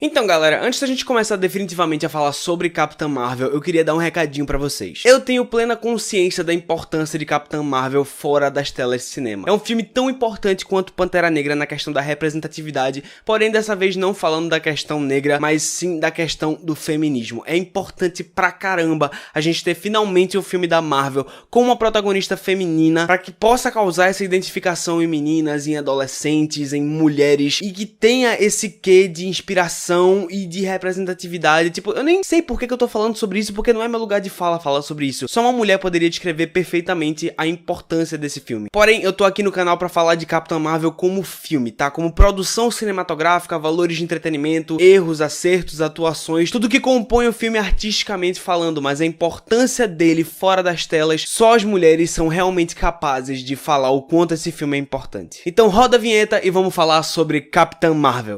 Então galera, antes da gente começar definitivamente a falar sobre Capitã Marvel, eu queria dar um recadinho pra vocês. Eu tenho plena consciência da importância de Capitã Marvel fora das telas de cinema. É um filme tão importante quanto Pantera Negra na questão da representatividade, porém dessa vez não falando da questão negra, mas sim da questão do feminismo. É importante pra caramba a gente ter finalmente um filme da Marvel com uma protagonista feminina, pra que possa causar essa identificação em meninas, em adolescentes, em mulheres, e que tenha esse quê de inspiração e de representatividade. Tipo, eu nem sei por que eu tô falando sobre isso, porque não é meu lugar de falar sobre isso. Só uma mulher poderia descrever perfeitamente a importância desse filme. Porém, eu tô aqui no canal pra falar de Capitã Marvel como filme, tá? Como produção cinematográfica, valores de entretenimento, erros, acertos, atuações, tudo que compõe o filme artisticamente falando, mas a importância dele fora das telas, só as mulheres são realmente capazes de falar o quanto esse filme é importante. Então roda a vinheta e vamos falar sobre Capitã Marvel.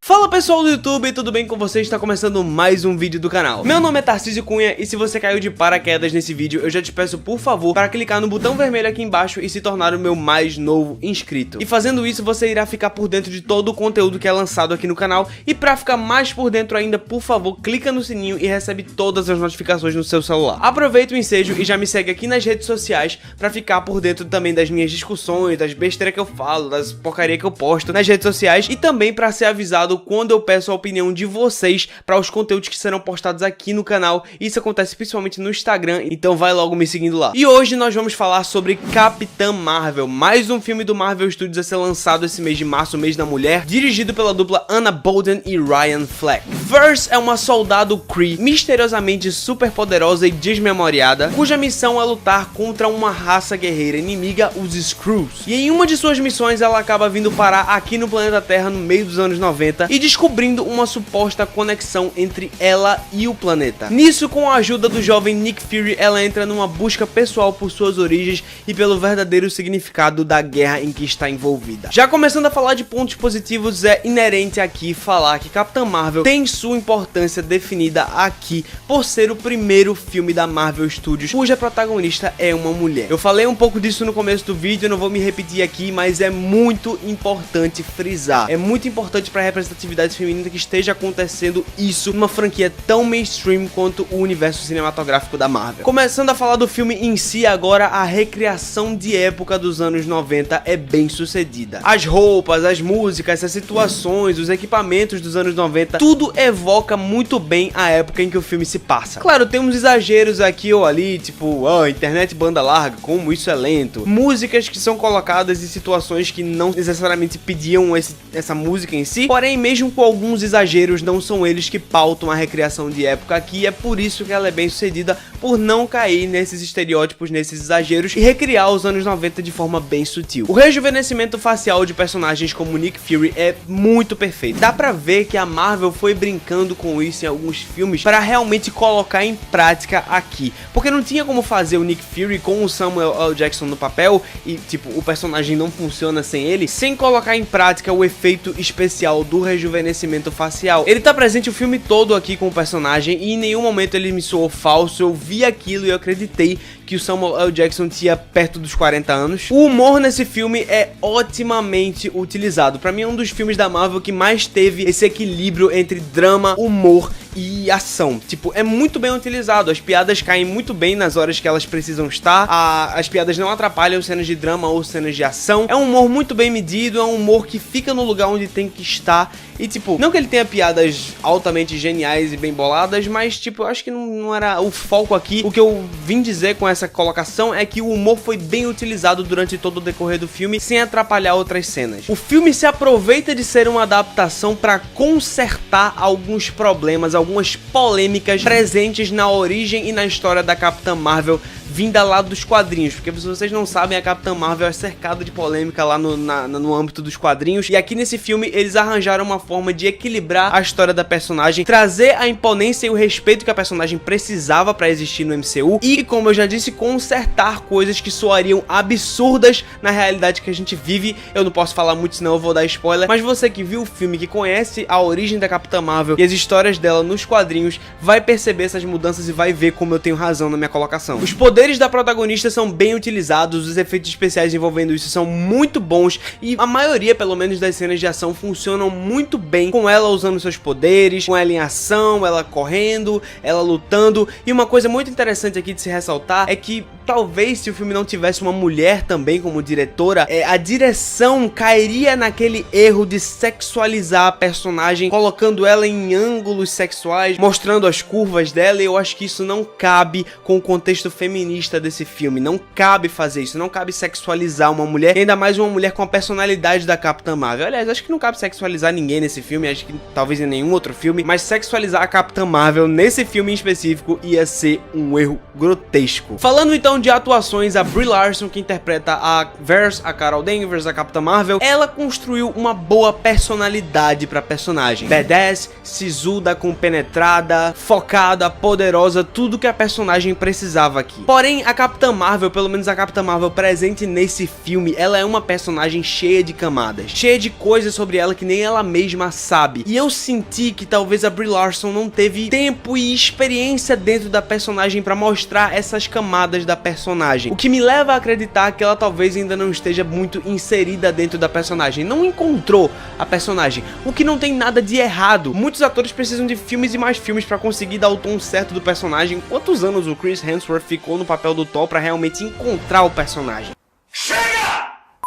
Fala pessoal do YouTube, tudo bem com vocês? Está começando mais um vídeo do canal. Meu nome é Tarcísio Cunha e se você caiu de paraquedas nesse vídeo, eu já te peço por favor para clicar no botão vermelho aqui embaixo e se tornar o meu mais novo inscrito. E fazendo isso você irá ficar por dentro de todo o conteúdo que é lançado aqui no canal. E para ficar mais por dentro ainda, por favor, clica no sininho e recebe todas as notificações no seu celular. Aproveita o ensejo e já me segue aqui nas redes sociais para ficar por dentro também das minhas discussões, das besteiras que eu falo, das porcaria que eu posto nas redes sociais e também para ser avisado quando eu peço a opinião de vocês para os conteúdos que serão postados aqui no canal. Isso acontece principalmente no Instagram, então vai logo me seguindo lá. E hoje nós vamos falar sobre Capitã Marvel, mais um filme do Marvel Studios a ser lançado esse mês de março, mês da mulher, dirigido pela dupla Anna Boden e Ryan Fleck. Verse é uma soldado Kree misteriosamente super poderosa e desmemoriada, cuja missão é lutar contra uma raça guerreira inimiga, os Skrulls. E em uma de suas missões ela acaba vindo parar aqui no planeta Terra no meio dos anos 90 e descobrindo uma suposta conexão entre ela e o planeta. Nisso, com a ajuda do jovem Nick Fury, ela entra numa busca pessoal por suas origens e pelo verdadeiro significado da guerra em que está envolvida. Já começando a falar de pontos positivos, é inerente aqui falar que Capitã Marvel tem sua importância definida aqui por ser o primeiro filme da Marvel Studios cuja protagonista é uma mulher. Eu falei um pouco disso no começo do vídeo, não vou me repetir aqui, mas é muito importante frisar. É muito importante para a representatividade feminina que esteja acontecendo isso numa franquia tão mainstream quanto o universo cinematográfico da Marvel. Começando a falar do filme em si agora, a recriação de época dos anos 90 é bem sucedida. As roupas, as músicas, as situações, os equipamentos dos anos 90, tudo evoca muito bem a época em que o filme se passa. Claro, tem uns exageros aqui ou ali, tipo, internet banda larga, como isso é lento. Músicas que são colocadas em situações que não necessariamente pediam essa música em si, porém mesmo com alguns exageros, não são eles que pautam a recriação de época aqui, é por isso que ela é bem sucedida, por não cair nesses estereótipos, nesses exageros e recriar os anos 90 de forma bem sutil. O rejuvenescimento facial de personagens como Nick Fury é muito perfeito. Dá pra ver que a Marvel foi brincando com isso em alguns filmes para realmente colocar em prática aqui, porque não tinha como fazer o Nick Fury com o Samuel L. Jackson no papel e tipo, o personagem não funciona sem ele, sem colocar em prática o efeito especial do rejuvenescimento facial. Ele tá presente o filme todo aqui com o personagem e em nenhum momento ele me soou falso. Eu vi aquilo e eu acreditei que o Samuel L. Jackson tinha perto dos 40 anos. O humor nesse filme é otimamente utilizado. Pra mim é um dos filmes da Marvel que mais teve esse equilíbrio entre drama, humor e ação. Tipo, é muito bem utilizado. As piadas caem muito bem nas horas que elas precisam estar. As piadas não atrapalham cenas de drama ou cenas de ação. É um humor muito bem medido, é um humor que fica no lugar onde tem que estar. E tipo, não que ele tenha piadas altamente geniais e bem boladas, mas tipo, eu acho que não era o foco aqui. O que eu vim dizer com essa colocação é que o humor foi bem utilizado durante todo o decorrer do filme, sem atrapalhar outras cenas. O filme se aproveita de ser uma adaptação para consertar alguns problemas, algumas polêmicas presentes na origem e na história da Capitã Marvel, vinda lá dos quadrinhos, porque se vocês não sabem, a Capitã Marvel é cercada de polêmica lá no âmbito dos quadrinhos, e aqui nesse filme eles arranjaram uma forma de equilibrar a história da personagem, trazer a imponência e o respeito que a personagem precisava para existir no MCU, e como eu já disse, consertar coisas que soariam absurdas na realidade que a gente vive. Eu não posso falar muito senão eu vou dar spoiler, mas você que viu o filme, que conhece a origem da Capitã Marvel e as histórias dela nos quadrinhos vai perceber essas mudanças e vai ver como eu tenho razão na minha colocação. Os poderes da protagonista são bem utilizados, os efeitos especiais envolvendo isso são muito bons e a maioria, pelo menos, das cenas de ação funcionam muito bem com ela usando seus poderes, com ela em ação, ela correndo, ela lutando. E uma coisa muito interessante aqui de se ressaltar é que talvez se o filme não tivesse uma mulher também como diretora, a direção cairia naquele erro de sexualizar a personagem, colocando ela em ângulos sexuais, mostrando as curvas dela, e eu acho que isso não cabe com o contexto feminista desse filme. Não cabe fazer isso, não cabe sexualizar uma mulher, ainda mais uma mulher com a personalidade da Capitã Marvel. Aliás, acho que não cabe sexualizar ninguém nesse filme, acho que talvez em nenhum outro filme, mas sexualizar a Capitã Marvel nesse filme em específico ia ser um erro grotesco. Falando então de atuações, a Brie Larson, que interpreta a Carol Danvers, a Capitã Marvel, ela construiu uma boa personalidade pra personagem. Badass, sisuda, compenetrada, focada, poderosa, tudo que a personagem precisava aqui. Porém, a Capitã Marvel, pelo menos a Capitã Marvel presente nesse filme, ela é uma personagem cheia de camadas, cheia de coisas sobre ela que nem ela mesma sabe. E eu senti que talvez a Brie Larson não teve tempo e experiência dentro da personagem pra mostrar essas camadas da personagem, o que me leva a acreditar que ela talvez ainda não esteja muito inserida dentro da personagem, não encontrou a personagem, o que não tem nada de errado. Muitos atores precisam de filmes e mais filmes pra conseguir dar o tom certo do personagem. Quantos anos o Chris Hemsworth ficou no papel do Thor pra realmente encontrar o personagem?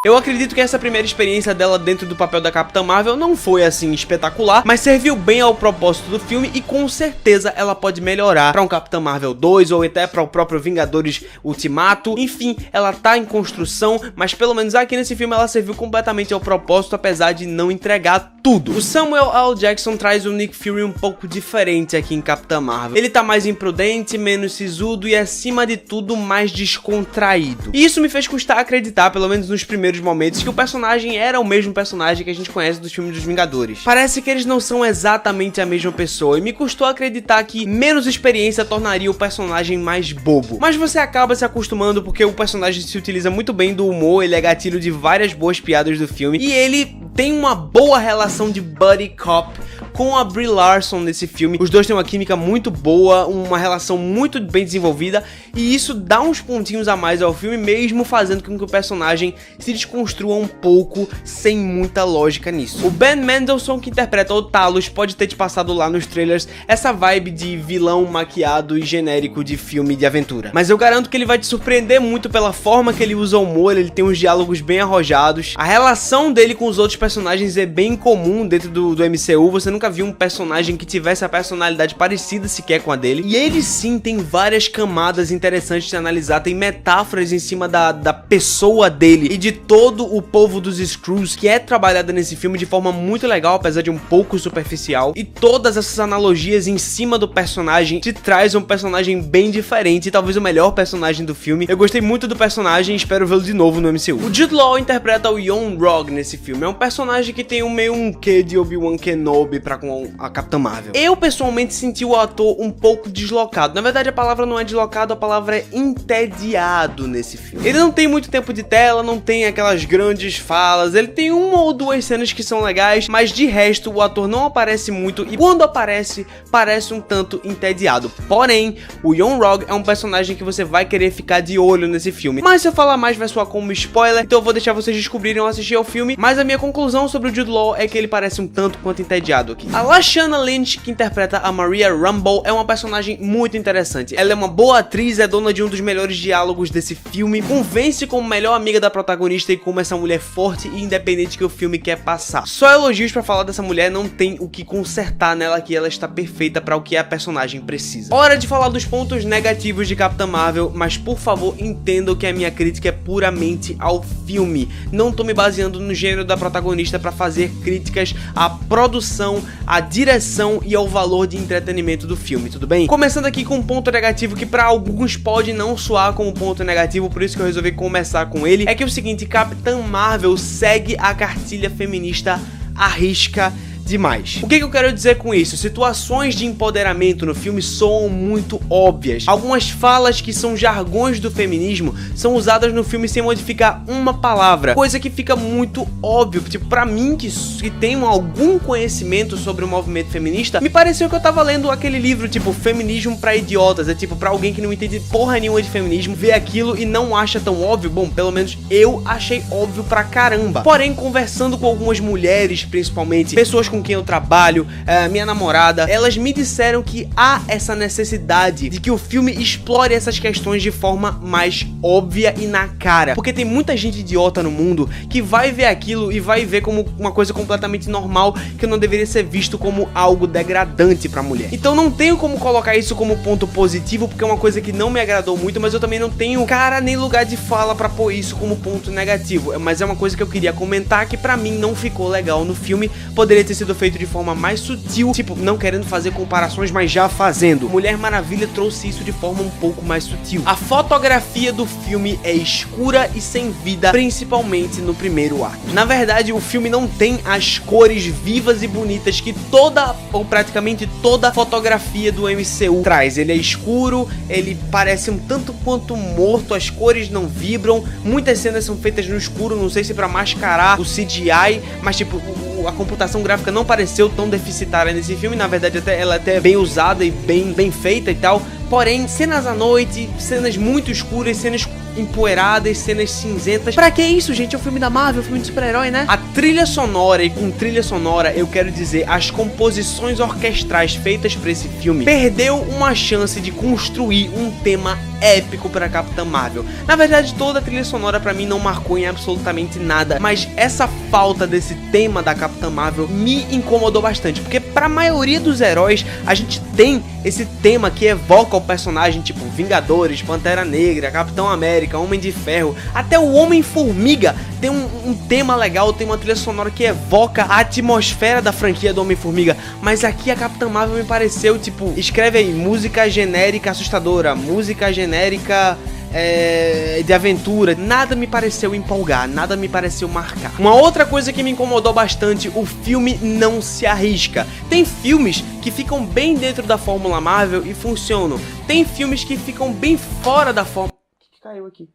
Eu acredito que essa primeira experiência dela dentro do papel da Capitã Marvel não foi assim espetacular, mas serviu bem ao propósito do filme e com certeza ela pode melhorar para um Capitã Marvel 2 ou até para o próprio Vingadores Ultimato. Enfim, ela tá em construção, mas pelo menos aqui nesse filme ela serviu completamente ao propósito, apesar de não entregar tudo. O Samuel L. Jackson traz o Nick Fury um pouco diferente aqui em Capitã Marvel. Ele tá mais imprudente, menos sisudo e acima de tudo mais descontraído. E isso me fez custar acreditar, pelo menos nos primeiros momentos, que o personagem era o mesmo personagem que a gente conhece dos filmes dos Vingadores. Parece que eles não são exatamente a mesma pessoa e me custou acreditar que menos experiência tornaria o personagem mais bobo. Mas você acaba se acostumando porque o personagem se utiliza muito bem do humor, ele é gatilho de várias boas piadas do filme e ele tem uma boa relação de buddy cop com a Brie Larson nesse filme. Os dois têm uma química muito boa, uma relação muito bem desenvolvida e isso dá uns pontinhos a mais ao filme, mesmo fazendo com que o personagem se desconstrua um pouco sem muita lógica nisso. O Ben Mendelsohn, que interpreta o Talos, pode ter te passado lá nos trailers essa vibe de vilão maquiado e genérico de filme de aventura, mas eu garanto que ele vai te surpreender muito pela forma que ele usa o humor. Ele tem uns diálogos bem arrojados, a relação dele com os outros personagens é bem comum dentro do MCU, você nunca viu um personagem que tivesse a personalidade parecida sequer com a dele, e ele sim tem várias camadas interessantes de analisar, tem metáforas em cima da pessoa dele e de todo o povo dos Skrulls, que é trabalhada nesse filme de forma muito legal, apesar de um pouco superficial, e todas essas analogias em cima do personagem te traz um personagem bem diferente, talvez o melhor personagem do filme. Eu gostei muito do personagem e espero vê-lo de novo no MCU. O Jude Law interpreta o Young Rogue nesse filme, é um personagem que tem meio um quê de Obi-Wan Kenobi pra com a Capitã Marvel. Eu pessoalmente senti o ator um pouco deslocado, na verdade a palavra não é deslocado, a palavra é entediado nesse filme. Ele não tem muito tempo de tela, não tem aquelas grandes falas, ele tem uma ou duas cenas que são legais, mas de resto o ator não aparece muito e quando aparece, parece um tanto entediado. Porém, o Young Rogue é um personagem que você vai querer ficar de olho nesse filme, mas se eu falar mais vai soar como spoiler, então eu vou deixar vocês descobrirem ou assistir ao filme, mas a minha conclusão sobre o Jude Law é que ele parece um tanto quanto entediado aqui. A Lashana Lynch, que interpreta a Maria Rambeau, é uma personagem muito interessante. Ela é uma boa atriz, é dona de um dos melhores diálogos desse filme, convence como melhor amiga da protagonista e como essa mulher forte e independente que o filme quer passar. Só elogios pra falar dessa mulher, não tem o que consertar nela aqui, ela está perfeita para o que a personagem precisa. Hora de falar dos pontos negativos de Capitã Marvel, mas por favor entendam que a minha crítica é puramente ao filme. Não tô me baseando no gênero da protagonista para fazer críticas à produção, à direção e ao valor de entretenimento do filme, tudo bem? Começando aqui com um ponto negativo que para alguns pode não soar como ponto negativo, por isso que eu resolvi começar com ele, é que é o seguinte: Capitã Marvel segue a cartilha feminista à risca demais. O que eu quero dizer com isso? Situações de empoderamento no filme soam muito óbvias. Algumas falas que são jargões do feminismo são usadas no filme sem modificar uma palavra, coisa que fica muito óbvio. Tipo, pra mim que tenho algum conhecimento sobre o movimento feminista, me pareceu que eu tava lendo aquele livro, tipo, Feminismo pra Idiotas. É tipo, pra alguém que não entende porra nenhuma de feminismo, ver aquilo e não acha tão óbvio. Bom, pelo menos eu achei óbvio pra caramba. Porém, conversando com algumas mulheres, principalmente, pessoas com quem eu trabalho, minha namorada, elas me disseram que há essa necessidade de que o filme explore essas questões de forma mais óbvia e na cara. Porque tem muita gente idiota no mundo que vai ver aquilo e vai ver como uma coisa completamente normal, que não deveria ser visto como algo degradante pra mulher. Então não tenho como colocar isso como ponto positivo, porque é uma coisa que não me agradou muito, mas eu também não tenho cara nem lugar de fala pra pôr isso como ponto negativo. Mas é uma coisa que eu queria comentar que pra mim não ficou legal no filme. Poderia ter sido feito de forma mais sutil, tipo, não querendo fazer comparações, mas já fazendo. Mulher Maravilha trouxe isso de forma um pouco mais sutil. A fotografia do filme é escura e sem vida, principalmente no primeiro ato. Na verdade, o filme não tem as cores vivas e bonitas que toda, ou praticamente toda, fotografia do MCU traz. Ele é escuro, ele parece um tanto quanto morto, as cores não vibram, muitas cenas são feitas no escuro, não sei se pra mascarar o CGI, mas tipo, a computação gráfica não pareceu tão deficitária nesse filme. Na verdade, ela é até bem usada e bem feita e tal. Porém, cenas à noite, cenas muito escuras, cenas empoeiradas, cenas cinzentas. Pra que isso, gente? É um filme da Marvel, um filme de super-herói, né? A trilha sonora, e com trilha sonora eu quero dizer as composições orquestrais feitas pra esse filme, perdeu uma chance de construir um tema épico pra Capitã Marvel. Na verdade, toda a trilha sonora pra mim não marcou em absolutamente nada, mas essa falta desse tema da Capitã Marvel me incomodou bastante, porque pra maioria dos heróis a gente tem esse tema que evoca o personagem, tipo Vingadores, Pantera Negra, Capitão América, Homem de Ferro, até o Homem-Formiga tem um tema legal, tem uma trilha sonora que evoca a atmosfera da franquia do Homem-Formiga, mas aqui a Capitã Marvel me pareceu, tipo, escreve aí, música genérica assustadora, música genérica de aventura, nada me pareceu empolgar, nada me pareceu marcar. Uma outra coisa que me incomodou bastante, o filme não se arrisca. Tem filmes que ficam bem dentro da fórmula Marvel e funcionam. Tem filmes que ficam bem fora da fórmula... O que caiu aqui?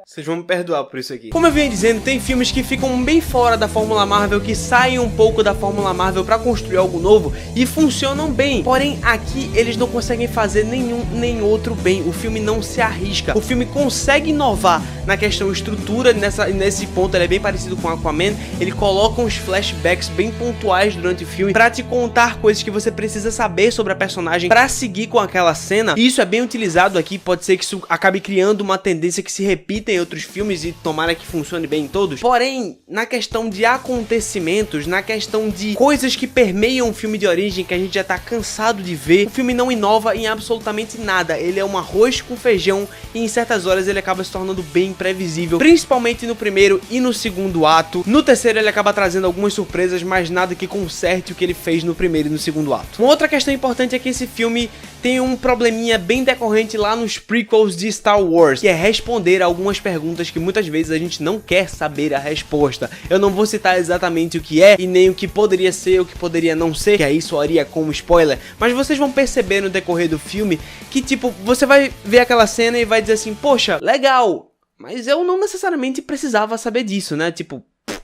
Vocês vão me perdoar por isso aqui. Como eu vinha dizendo, tem filmes que ficam bem fora da fórmula Marvel, que saem um pouco da fórmula Marvel pra construir algo novo e funcionam bem. Porém, aqui eles não conseguem fazer nenhum nem outro bem. O filme não se arrisca. O filme consegue inovar na questão estrutura. Nesse ponto ele é bem parecido com Aquaman. Ele coloca uns flashbacks bem pontuais durante o filme pra te contar coisas que você precisa saber sobre a personagem pra seguir com aquela cena. E isso é bem utilizado aqui. Pode ser que isso acabe criando uma tendência que se repita em outros filmes e tomara que funcione bem em todos. Porém, na questão de acontecimentos, na questão de coisas que permeiam o filme de origem que a gente já tá cansado de ver, o filme não inova em absolutamente nada. Ele é um arroz com feijão e em certas horas ele acaba se tornando bem previsível, principalmente no primeiro e no segundo ato. No terceiro ele acaba trazendo algumas surpresas, mas nada que conserte o que ele fez no primeiro e no segundo ato. Uma outra questão importante é que esse filme tem um probleminha bem decorrente lá nos prequels de Star Wars, que é responder a algumas perguntas que muitas vezes a gente não quer saber a resposta. Eu não vou citar exatamente o que é e nem o que poderia ser, o que poderia não ser, que aí soaria como spoiler, mas vocês vão perceber no decorrer do filme que, tipo, você vai ver aquela cena e vai dizer assim, poxa, legal, mas eu não necessariamente precisava saber disso, né? Tipo,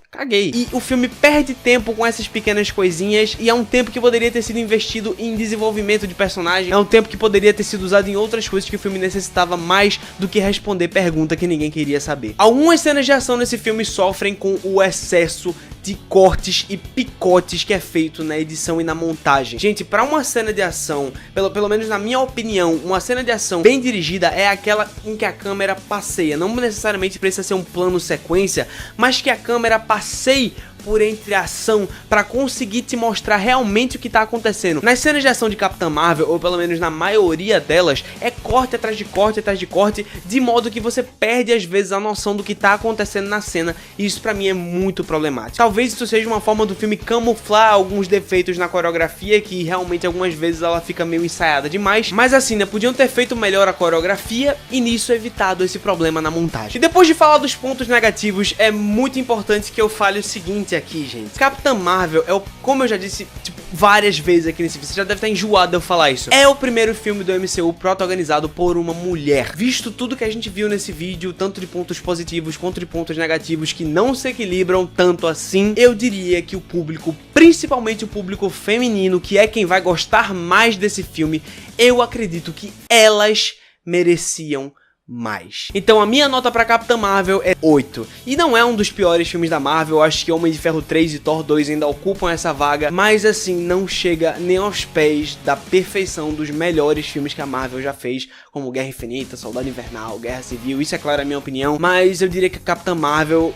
caguei. E o filme perde tempo com essas pequenas coisinhas e é um tempo que poderia ter sido investido em desenvolvimento de personagem, é um tempo que poderia ter sido usado em outras coisas que o filme necessitava mais do que responder pergunta que ninguém queria saber. Algumas cenas de ação nesse filme sofrem com o excesso de cortes e picotes que é feito na edição e na montagem. Gente, pra uma cena de ação, pelo menos na minha opinião, uma cena de ação bem dirigida é aquela em que a câmera passeia. Não necessariamente precisa ser um plano sequência, mas que a câmera passeie por entre a ação para conseguir te mostrar realmente o que tá acontecendo. Nas cenas de ação de Capitã Marvel, ou pelo menos na maioria delas, é corte atrás de corte atrás de corte, de modo que você perde às vezes a noção do que tá acontecendo na cena, e isso pra mim é muito problemático. Talvez isso seja uma forma do filme camuflar alguns defeitos na coreografia, que realmente algumas vezes ela fica meio ensaiada demais, mas assim, né, podiam ter feito melhor a coreografia e nisso evitado esse problema na montagem. E depois de falar dos pontos negativos, é muito importante que eu fale o seguinte parte aqui, gente. Capitã Marvel é como eu já disse, tipo, várias vezes aqui nesse vídeo, você já deve estar enjoado de eu falar isso. É o primeiro filme do MCU protagonizado por uma mulher. Visto tudo que a gente viu nesse vídeo, tanto de pontos positivos quanto de pontos negativos que não se equilibram tanto assim, eu diria que o público, principalmente o público feminino, que é quem vai gostar mais desse filme, eu acredito que elas mereciam mais. Então a minha nota pra Capitã Marvel é 8. E não é um dos piores filmes da Marvel, eu acho que Homem de Ferro 3 e Thor 2 ainda ocupam essa vaga, mas assim, não chega nem aos pés da perfeição dos melhores filmes que a Marvel já fez, como Guerra Infinita, Soldado Invernal, Guerra Civil, isso é claro a minha opinião, mas eu diria que a Capitã Marvel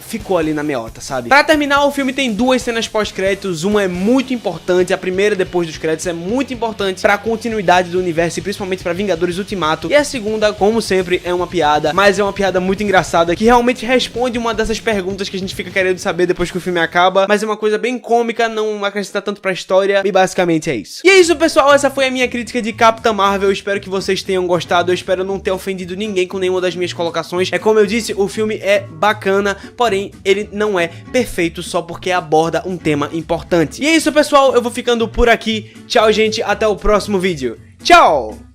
ficou ali na meiota, sabe? Pra terminar, o filme tem duas cenas pós-créditos, uma é muito importante, a primeira depois dos créditos é muito importante pra continuidade do universo e principalmente pra Vingadores Ultimato, e a segunda, como sempre, é uma piada, mas é uma piada muito engraçada, que realmente responde uma dessas perguntas que a gente fica querendo saber depois que o filme acaba, mas é uma coisa bem cômica, não acrescenta tanto pra história, e basicamente é isso. E é isso, pessoal, essa foi a minha crítica de Capitã Marvel, eu espero que vocês tenham gostado, eu espero não ter ofendido ninguém com nenhuma das minhas colocações. É como eu disse, o filme é bacana, porém, ele não é perfeito só porque aborda um tema importante. E é isso, pessoal, eu vou ficando por aqui, tchau, gente, até o próximo vídeo. Tchau!